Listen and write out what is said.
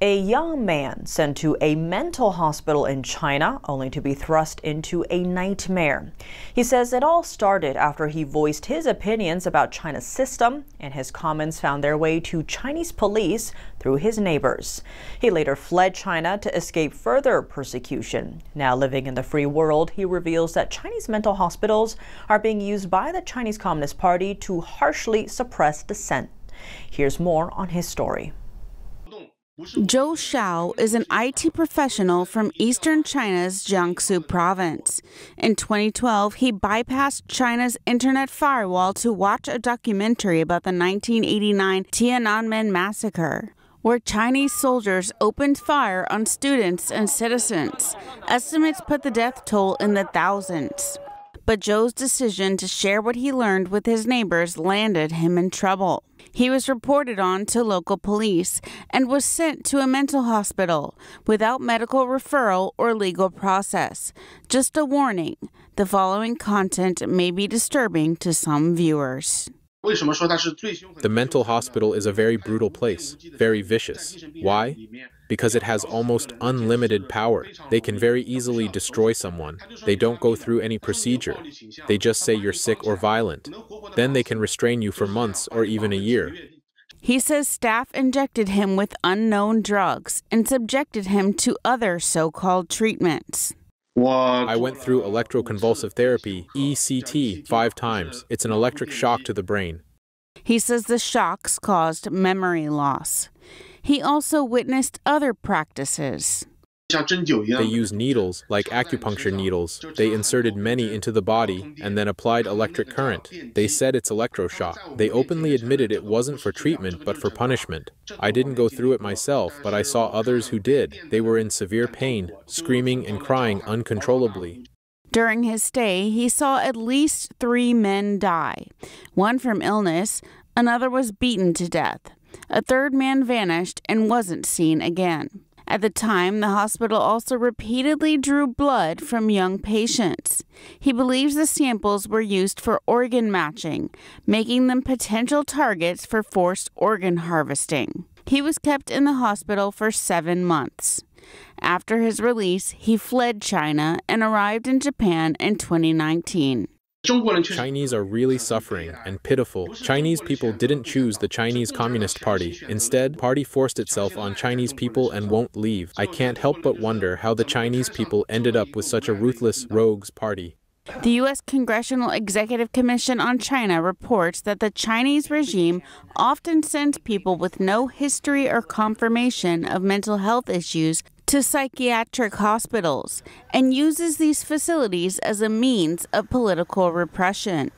A young man sent to a mental hospital in China only to be thrust into a nightmare. He says it all started after he voiced his opinions about China's system, and his comments found their way to Chinese police through his neighbors. He later fled China to escape further persecution. Now living in the free world, he reveals that Chinese mental hospitals are being used by the Chinese Communist Party to harshly suppress dissent. Here's more on his story. Zhou Xiao is an IT professional from eastern China's Jiangsu province. In 2012, he bypassed China's internet firewall to watch a documentary about the 1989 Tiananmen massacre, where Chinese soldiers opened fire on students and citizens. Estimates put the death toll in the thousands. But Zhou's decision to share what he learned with his neighbors landed him in trouble. He was reported on to local police and was sent to a mental hospital without medical referral or legal process. Just a warning, the following content may be disturbing to some viewers. The mental hospital is a very brutal place, very vicious. Why? Because it has almost unlimited power. They can very easily destroy someone. They don't go through any procedure. They just say you're sick or violent. Then they can restrain you for months or even a year. He says staff injected him with unknown drugs and subjected him to other so-called treatments. I went through electroconvulsive therapy, ECT, 5 times. It's an electric shock to the brain. He says the shocks caused memory loss. He also witnessed other practices. They use needles, like acupuncture needles. They inserted many into the body and then applied electric current. They said it's electroshock. They openly admitted it wasn't for treatment, but for punishment. I didn't go through it myself, but I saw others who did. They were in severe pain, screaming and crying uncontrollably. During his stay, he saw at least 3 men die. One from illness, another was beaten to death. A third man vanished and wasn't seen again. At the time, the hospital also repeatedly drew blood from young patients. He believes the samples were used for organ matching, making them potential targets for forced organ harvesting. He was kept in the hospital for 7 months. After his release, he fled China and arrived in Japan in 2019. Chinese are really suffering and pitiful. Chinese people didn't choose the Chinese Communist Party. Instead, the party forced itself on Chinese people and won't leave. I can't help but wonder how the Chinese people ended up with such a ruthless rogues party. The U.S. Congressional Executive Commission on China reports that the Chinese regime often sends people with no history or confirmation of mental health issues to psychiatric hospitals and uses these facilities as a means of political repression.